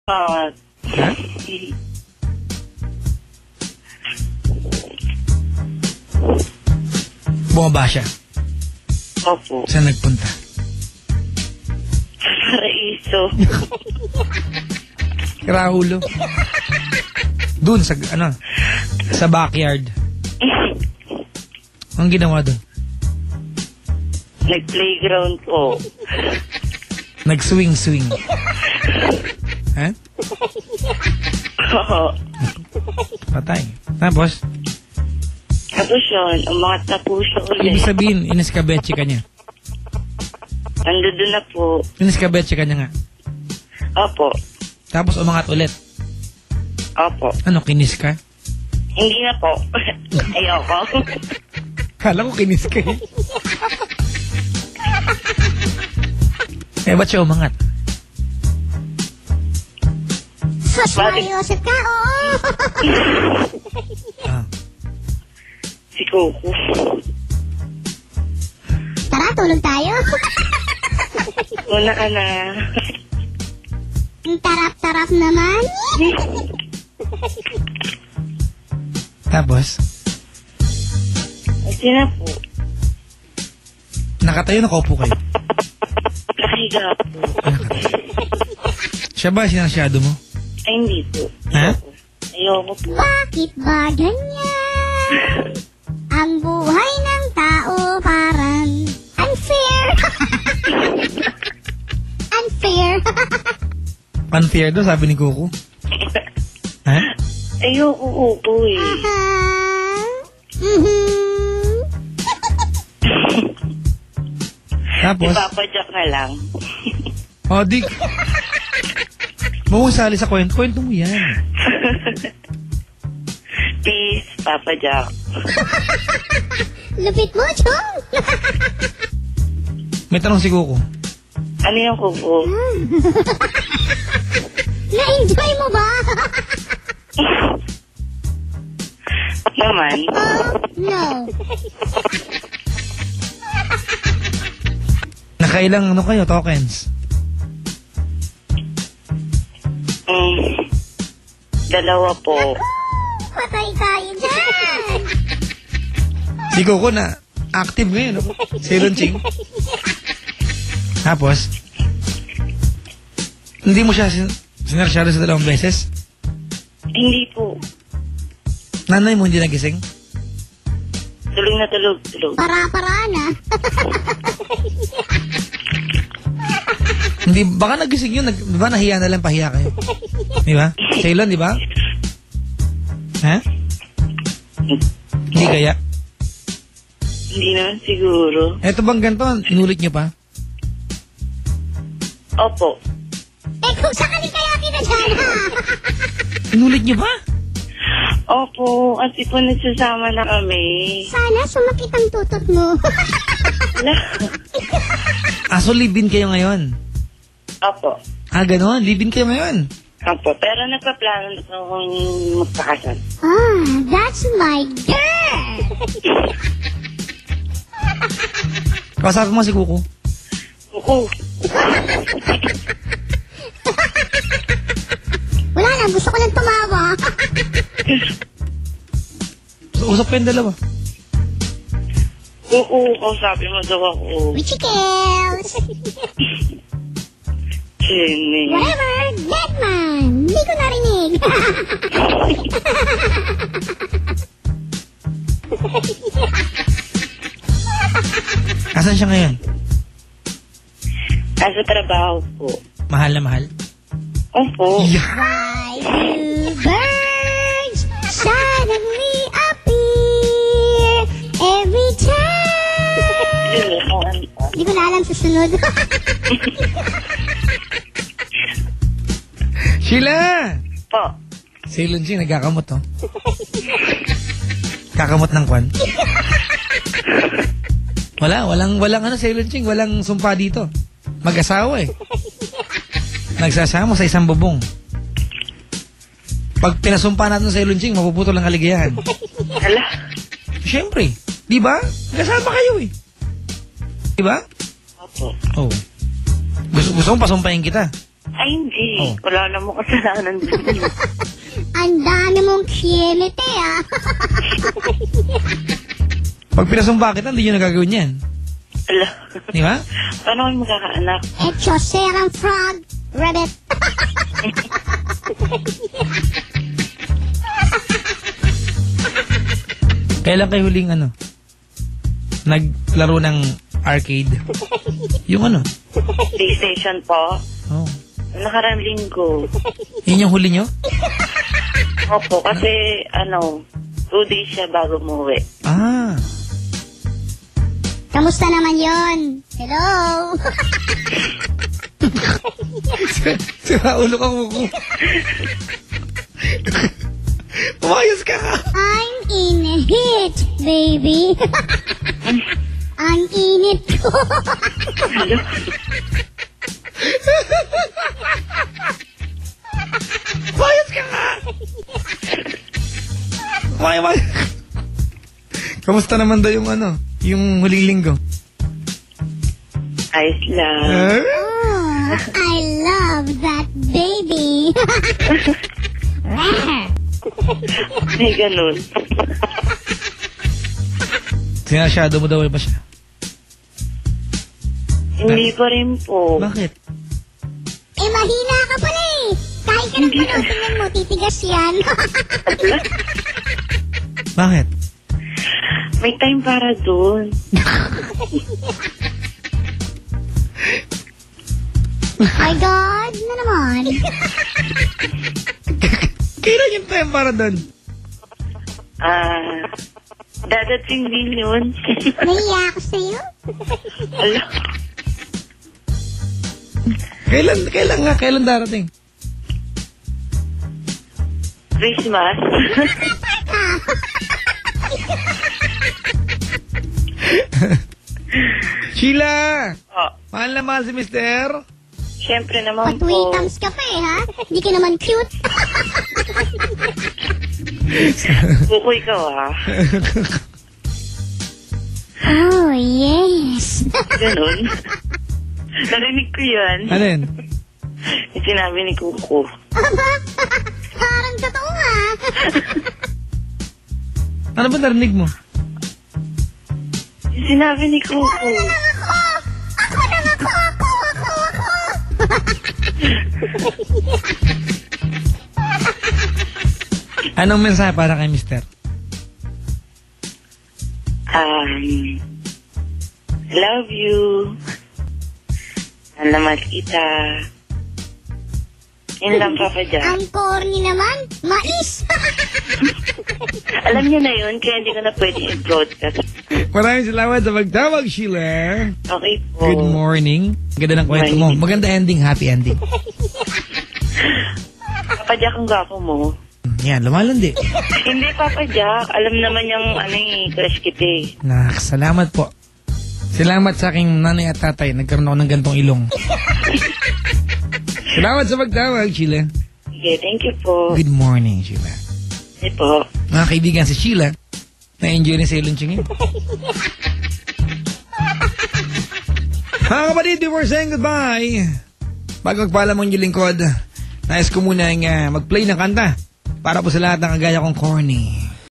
Ha? Bumaba siya. Opo. Saan nagpunta? Paraiso. Rahulo. Doon sa, sa backyard. Anong ginawa doon? Nag-playground po. Nag-swing-swing. Ha? Oo. Patay. Tapos, yun, umangat na po siya ulit. ibig sabihin, iniskabetche ka niya. Nandun na po. Iniskabetche ka niya nga. Opo. Tapos umangat ulit. Opo. Ano, kinis ka? Hindi na po. Ayoko. Kala ko kinis ka eh. Eh, ba't siya umangat? Sus, Mariosep ka, oo. Ah. Si Coco. Tara, tulog tayo. Una ka na. Ang tarap-tarap naman. Tapos, Kasi na po. nakatayo, nakaupo kayo. Nakahiga po. Siya ba sinasyado mo? Ay, hindi po. Ha? Ayoko po. Bakit ba ganyan? Ang buhay ng tao parang unfair. Unfair. Unfair daw, sabi ni Coco. Ha? Ayoko po eh. Tapos, Ipapadyak na lang. oh, di... Mamusali sa kwento. Kwento mo yan. Peace, Papa Jack. Lupit mo, Chong. May tanong si Coco. Ano yung Coco? Na-enjoy mo ba? Naman. No. Nakailang kayo, tokens? Dalawa po. Patay tayo dyan. Si Coco na active ngayon. No? Si Lunching. Tapos, hindi mo siya sinarsyado sa 2 beses? Hindi po. Nanay mo hindi nagising? Tulog na tulog. Para-paraan ah. Hindi, baka nagising yun. Di ba nahiya na lang, pahiya kayo? Di ba? Ceylon, di ba? Ha? Hindi kaya? Hindi naman siguro. Eto bang ganito, inulit niyo pa? Opo. Eh kung sakali kaya kita dyan ha. Inulit niyo pa? Opo, kasi po nagsasama na kami. Sana sumakit ang tutot mo. So live-in kayo ngayon? Opo. Ganon, live-in kayo ngayon? Opo, pero nagpaplano na akong magpakasal. That's my girl. Kausapin mo si Coco. Oo. Wala na, gusto ko lang tumawa. Usap kayong dalawa. Oo, kausapin mo daw ako. Wichikels. Jenny. Whatever, dead man. Hindi ko narinig. Asan siya ngayon? Nasa trabaho po. Mahal na mahal? Opo. Why do birds suddenly appear every time? Hindi ko na alam susunod. Sheila! Po. Si Lunching nagkakamot, oh. Kakamot ng kwan. Walang si Lunching, walang sumpa dito. Mag-asawa eh. Nagsasama sa isang bubong. Pag pinasumpa natin sa Lunching, mapuputol ang kaligayahan. Hala. Siyempre. Di ba? Kasama kayo eh. Di ba? Opo. Oh. Gusto mo pasumpahin kita? Ay, hindi. Oh. Wala na mo kasalanan dun. Ang dami mong kilite, ah. Pag pinasumba kita, hindi nyo nagagawin yan. Ala. Di ba? Paano kami magkakaanak? Echo, serang frog, rabbit. Kailan kayo huling naglaro ng arcade? Yung PlayStation po. Oh. Nakarang linggo. Yun yung huli nyo? Opo, kasi 2 days siya bago umuwi. Ah. Kamusta naman yon? Hello? Sira ulo ka kuko. Umayos ka ka. I'm in a hit, baby. Ang init ko. Umayos ka ka. Umayos. Kamusta naman daw yung yung huling linggo? Ayos lang. Oh, I love that baby. May ganun. Sinashadow mo daw ba siya? Hindi pa rin po. Bakit? Mahina ka pala eh. Kahit ka ng gano'n, tingnan mo, titigas yan. Bakit? May time para dun. My God, na naman. Kailan yung time para doon? Dadating din yun. Nahiya ako sa'yo. Ala. Kailan darating? Christmas. Sheila! Oh, Mahal na mahal si Mister? syempre naman po. Patwitams ka pa eh, ha? Hindi ka naman cute. Bukoy ka, ha? Oh, yes. Ganun. Narinig ko yan. Ano yun? Yung sinabi ni Kuko. Aba, parang totoo ha. Ano ba narinig mo? Yung sinabi ni Kuko. Ako lang ako. Anong mensahe para kay Mister? Love you. Alamat kita. Yun lang, Papa Jack. Ang corny naman, mais. Alam niyo na yun, kaya hindi ko na pwede i-broadcast. Maraming salamat sa pagtawag, Sheila. Okay po. Good morning. Ganda ng kwento mo. Maganda ending, happy ending. Papa Jack, ang gwapo mo. Yan, lumalandi. Hindi, Papa Jack. Alam naman yung crush kita eh. Salamat po. Salamat sa aking nanay at tatay. Nagkaroon ako ng gantong ilong. Salamat sa pagtawag, Sheila. Okay, thank you po. Good morning, Sheila. Hey po. Mga kaibigan, si Sheila, na-enjoy rin sa ilunching yun. Mga kapatid, before saying goodbye, bago magpaalam mo yung lingkod, nais ko muna mag-play ng kanta para po sa lahat ng kagaya kong corny.